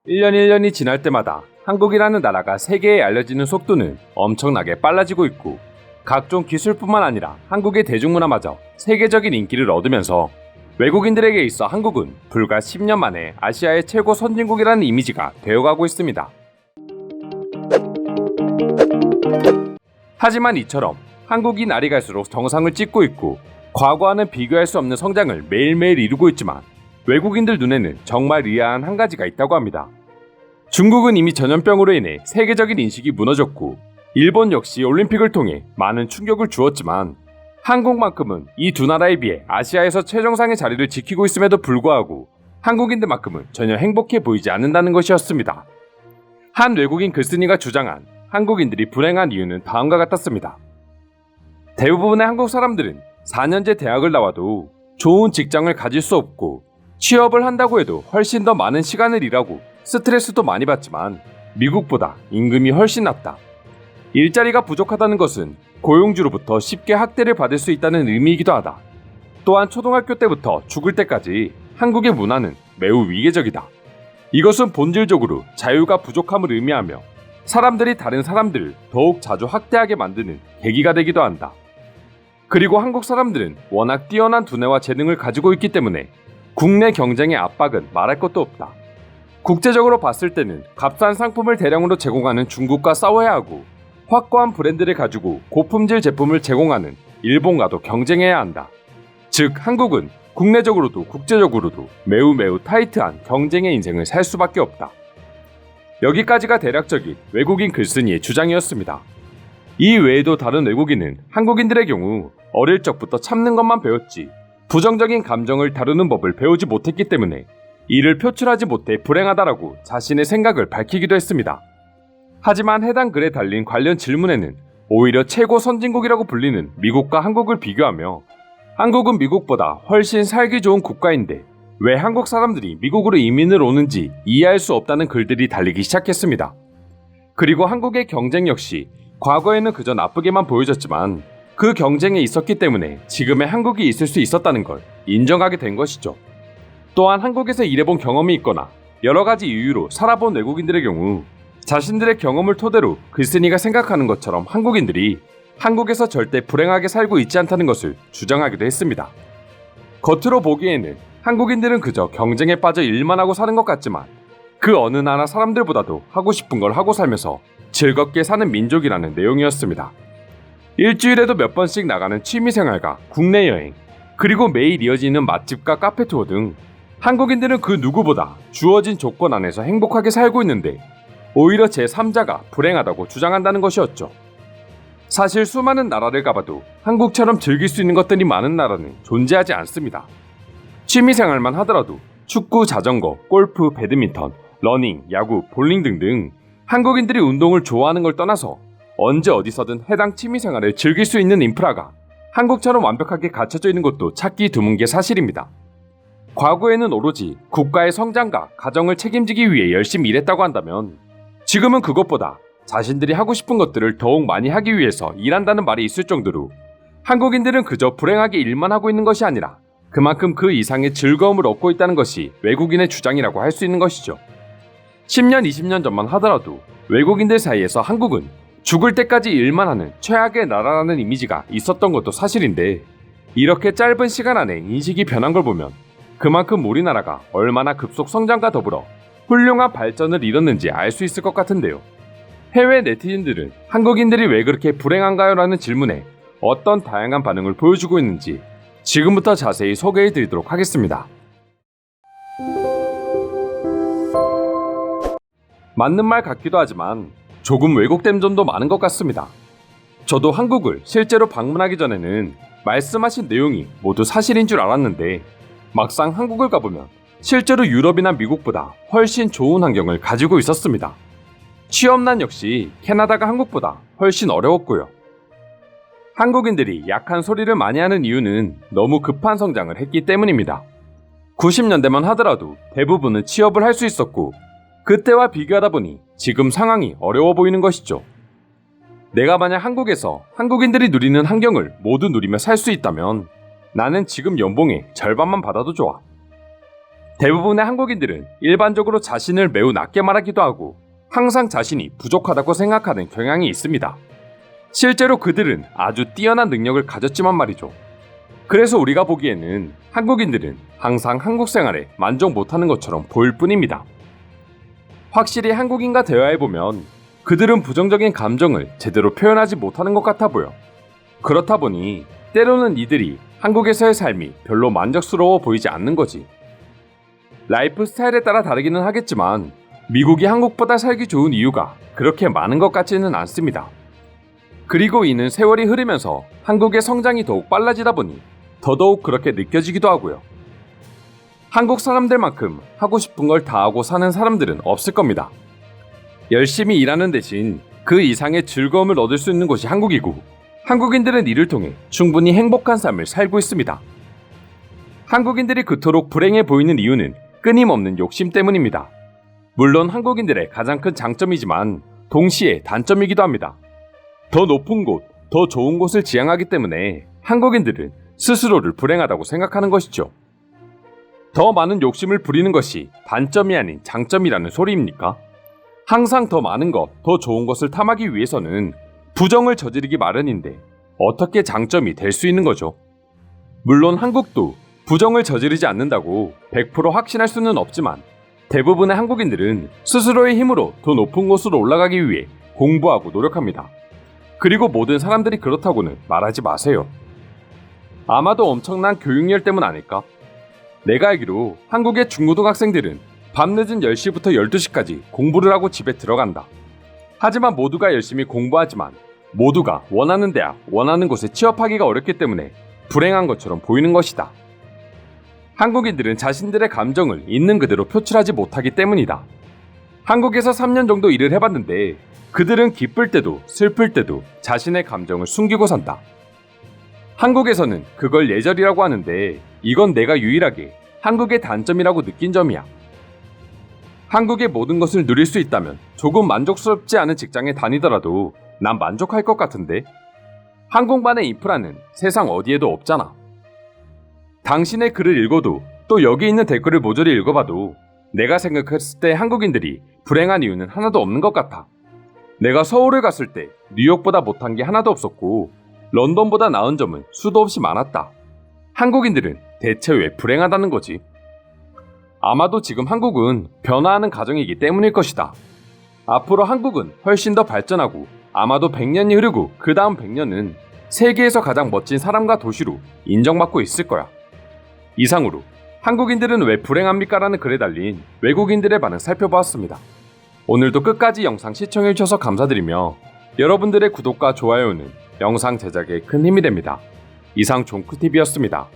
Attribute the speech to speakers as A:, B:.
A: 1년이 지날 때마다 한국이라는 나라가 세계에 알려지는 속도는 엄청나게 빨라지고 있고 각종 기술뿐만 아니라 한국의 대중문화마저 세계적인 인기를 얻으면서 외국인들에게 있어 한국은 불과 10년 만에 아시아의 최고 선진국이라는 이미지가 되어가고 있습니다. 하지만 이처럼 한국이 날이 갈수록 정상을 찍고 있고 과거와는 비교할 수 없는 성장을 매일매일 이루고 있지만 외국인들 눈에는 정말 의아한 한 가지가 있다고 합니다. 중국은 이미 전염병으로 인해 세계적인 인식이 무너졌고 일본 역시 올림픽을 통해 많은 충격을 주었지만 한국만큼은 이 두 나라에 비해 아시아에서 최정상의 자리를 지키고 있음에도 불구하고 한국인들만큼은 전혀 행복해 보이지 않는다는 것이었습니다. 한 외국인 글쓴이가 주장한 한국인들이 불행한 이유는 다음과 같았습니다. 대부분의 한국 사람들은 4년제 대학을 나와도 좋은 직장을 가질 수 없고 취업을 한다고 해도 훨씬 더 많은 시간을 일하고 스트레스도 많이 받지만 미국보다 임금이 훨씬 낮다. 일자리가 부족하다는 것은 고용주로부터 쉽게 학대를 받을 수 있다는 의미이기도 하다. 또한 초등학교 때부터 죽을 때까지 한국의 문화는 매우 위계적이다. 이것은 본질적으로 자유가 부족함을 의미하며 사람들이 다른 사람들을 더욱 자주 학대하게 만드는 계기가 되기도 한다. 그리고 한국 사람들은 워낙 뛰어난 두뇌와 재능을 가지고 있기 때문에 국내 경쟁의 압박은 말할 것도 없다. 국제적으로 봤을 때는 값싼 상품을 대량으로 제공하는 중국과 싸워야 하고 확고한 브랜드를 가지고 고품질 제품을 제공하는 일본과도 경쟁해야 한다. 즉 한국은 국내적으로도 국제적으로도 매우 타이트한 경쟁의 인생을 살 수밖에 없다. 여기까지가 대략적인 외국인 글쓴이의 주장이었습니다. 이 외에도 다른 외국인은 한국인들의 경우 어릴 적부터 참는 것만 배웠지 부정적인 감정을 다루는 법을 배우지 못했기 때문에 이를 표출하지 못해 불행하다라고 자신의 생각을 밝히기도 했습니다. 하지만 해당 글에 달린 관련 질문에는 오히려 최고 선진국이라고 불리는 미국과 한국을 비교하며 한국은 미국보다 훨씬 살기 좋은 국가인데 왜 한국 사람들이 미국으로 이민을 오는지 이해할 수 없다는 글들이 달리기 시작했습니다. 그리고 한국의 경쟁 역시 과거에는 그저 나쁘게만 보여졌지만 그 경쟁에 있었기 때문에 지금의 한국이 있을 수 있었다는 걸 인정하게 된 것이죠. 또한 한국에서 일해본 경험이 있거나 여러 가지 이유로 살아본 외국인들의 경우 자신들의 경험을 토대로 글쓴이가 생각하는 것처럼 한국인들이 한국에서 절대 불행하게 살고 있지 않다는 것을 주장하기도 했습니다. 겉으로 보기에는 한국인들은 그저 경쟁에 빠져 일만 하고 사는 것 같지만 그 어느 나라 사람들보다도 하고 싶은 걸 하고 살면서 즐겁게 사는 민족이라는 내용이었습니다. 일주일에도 몇 번씩 나가는 취미생활과 국내 여행, 그리고 매일 이어지는 맛집과 카페 투어 등 한국인들은 그 누구보다 주어진 조건 안에서 행복하게 살고 있는데 오히려 제3자가 불행하다고 주장한다는 것이었죠. 사실 수많은 나라를 가봐도 한국처럼 즐길 수 있는 것들이 많은 나라는 존재하지 않습니다. 취미생활만 하더라도 축구, 자전거, 골프, 배드민턴, 러닝, 야구, 볼링 등등 한국인들이 운동을 좋아하는 걸 떠나서 언제 어디서든 해당 취미생활을 즐길 수 있는 인프라가 한국처럼 완벽하게 갖춰져 있는 것도 찾기 드문 게 사실입니다. 과거에는 오로지 국가의 성장과 가정을 책임지기 위해 열심히 일했다고 한다면 지금은 그것보다 자신들이 하고 싶은 것들을 더욱 많이 하기 위해서 일한다는 말이 있을 정도로 한국인들은 그저 불행하게 일만 하고 있는 것이 아니라 그만큼 그 이상의 즐거움을 얻고 있다는 것이 외국인의 주장이라고 할 수 있는 것이죠. 10년, 20년 전만 하더라도 외국인들 사이에서 한국은 죽을 때까지 일만 하는 최악의 나라라는 이미지가 있었던 것도 사실인데 이렇게 짧은 시간 안에 인식이 변한 걸 보면 그만큼 우리나라가 얼마나 급속 성장과 더불어 훌륭한 발전을 이뤘는지 알 수 있을 것 같은데요. 해외 네티즌들은 한국인들이 왜 그렇게 불행한가요? 라는 질문에 어떤 다양한 반응을 보여주고 있는지 지금부터 자세히 소개해 드리도록 하겠습니다. 맞는 말 같기도 하지만 조금 왜곡된 점도 많은 것 같습니다. 저도 한국을 실제로 방문하기 전에는 말씀하신 내용이 모두 사실인 줄 알았는데 막상 한국을 가보면 실제로 유럽이나 미국보다 훨씬 좋은 환경을 가지고 있었습니다. 취업난 역시 캐나다가 한국보다 훨씬 어려웠고요. 한국인들이 약한 소리를 많이 하는 이유는 너무 급한 성장을 했기 때문입니다. 90년대만 하더라도 대부분은 취업을 할 수 있었고 그때와 비교하다 보니 지금 상황이 어려워 보이는 것이죠. 내가 만약 한국에서 한국인들이 누리는 환경을 모두 누리며 살 수 있다면 나는 지금 연봉의 절반만 받아도 좋아. 대부분의 한국인들은 일반적으로 자신을 매우 낮게 말하기도 하고 항상 자신이 부족하다고 생각하는 경향이 있습니다. 실제로 그들은 아주 뛰어난 능력을 가졌지만 말이죠. 그래서 우리가 보기에는 한국인들은 항상 한국 생활에 만족 못하는 것처럼 보일 뿐입니다. 확실히 한국인과 대화해보면 그들은 부정적인 감정을 제대로 표현하지 못하는 것 같아 보여. 그렇다 보니 때로는 이들이 한국에서의 삶이 별로 만족스러워 보이지 않는 거지. 라이프 스타일에 따라 다르기는 하겠지만 미국이 한국보다 살기 좋은 이유가 그렇게 많은 것 같지는 않습니다. 그리고 이는 세월이 흐르면서 한국의 성장이 더욱 빨라지다 보니 더더욱 그렇게 느껴지기도 하고요. 한국 사람들만큼 하고 싶은 걸 다 하고 사는 사람들은 없을 겁니다. 열심히 일하는 대신 그 이상의 즐거움을 얻을 수 있는 곳이 한국이고 한국인들은 이를 통해 충분히 행복한 삶을 살고 있습니다. 한국인들이 그토록 불행해 보이는 이유는 끊임없는 욕심 때문입니다. 물론 한국인들의 가장 큰 장점이지만 동시에 단점이기도 합니다. 더 높은 곳, 더 좋은 곳을 지향하기 때문에 한국인들은 스스로를 불행하다고 생각하는 것이죠. 더 많은 욕심을 부리는 것이 단점이 아닌 장점이라는 소리입니까? 항상 더 많은 것, 더 좋은 것을 탐하기 위해서는 부정을 저지르기 마련인데 어떻게 장점이 될 수 있는 거죠? 물론 한국도 부정을 저지르지 않는다고 100% 확신할 수는 없지만 대부분의 한국인들은 스스로의 힘으로 더 높은 곳으로 올라가기 위해 공부하고 노력합니다. 그리고 모든 사람들이 그렇다고는 말하지 마세요. 아마도 엄청난 교육열 때문 아닐까? 내가 알기로 한국의 중고등학생들은 밤늦은 10시부터 12시까지 공부를 하고 집에 들어간다. 하지만 모두가 열심히 공부하지만 모두가 원하는 대학, 원하는 곳에 취업하기가 어렵기 때문에 불행한 것처럼 보이는 것이다. 한국인들은 자신들의 감정을 있는 그대로 표출하지 못하기 때문이다. 한국에서 3년 정도 일을 해봤는데 그들은 기쁠 때도 슬플 때도 자신의 감정을 숨기고 산다. 한국에서는 그걸 예절이라고 하는데 이건 내가 유일하게 한국의 단점이라고 느낀 점이야. 한국의 모든 것을 누릴 수 있다면 조금 만족스럽지 않은 직장에 다니더라도 난 만족할 것 같은데? 한국만의 인프라는 세상 어디에도 없잖아. 당신의 글을 읽어도 또 여기 있는 댓글을 모조리 읽어봐도 내가 생각했을 때 한국인들이 불행한 이유는 하나도 없는 것 같아. 내가 서울을 갔을 때 뉴욕보다 못한 게 하나도 없었고 런던보다 나은 점은 수도 없이 많았다. 한국인들은 대체 왜 불행하다는 거지? 아마도 지금 한국은 변화하는 과정이기 때문일 것이다. 앞으로 한국은 훨씬 더 발전하고 아마도 100년이 흐르고 그 다음 100년은 세계에서 가장 멋진 사람과 도시로 인정받고 있을 거야. 이상으로 한국인들은 왜 불행합니까? 라는 글에 달린 외국인들의 반응 살펴보았습니다. 오늘도 끝까지 영상 시청해주셔서 감사드리며 여러분들의 구독과 좋아요는 영상 제작에 큰 힘이 됩니다. 이상 종크TV였습니다.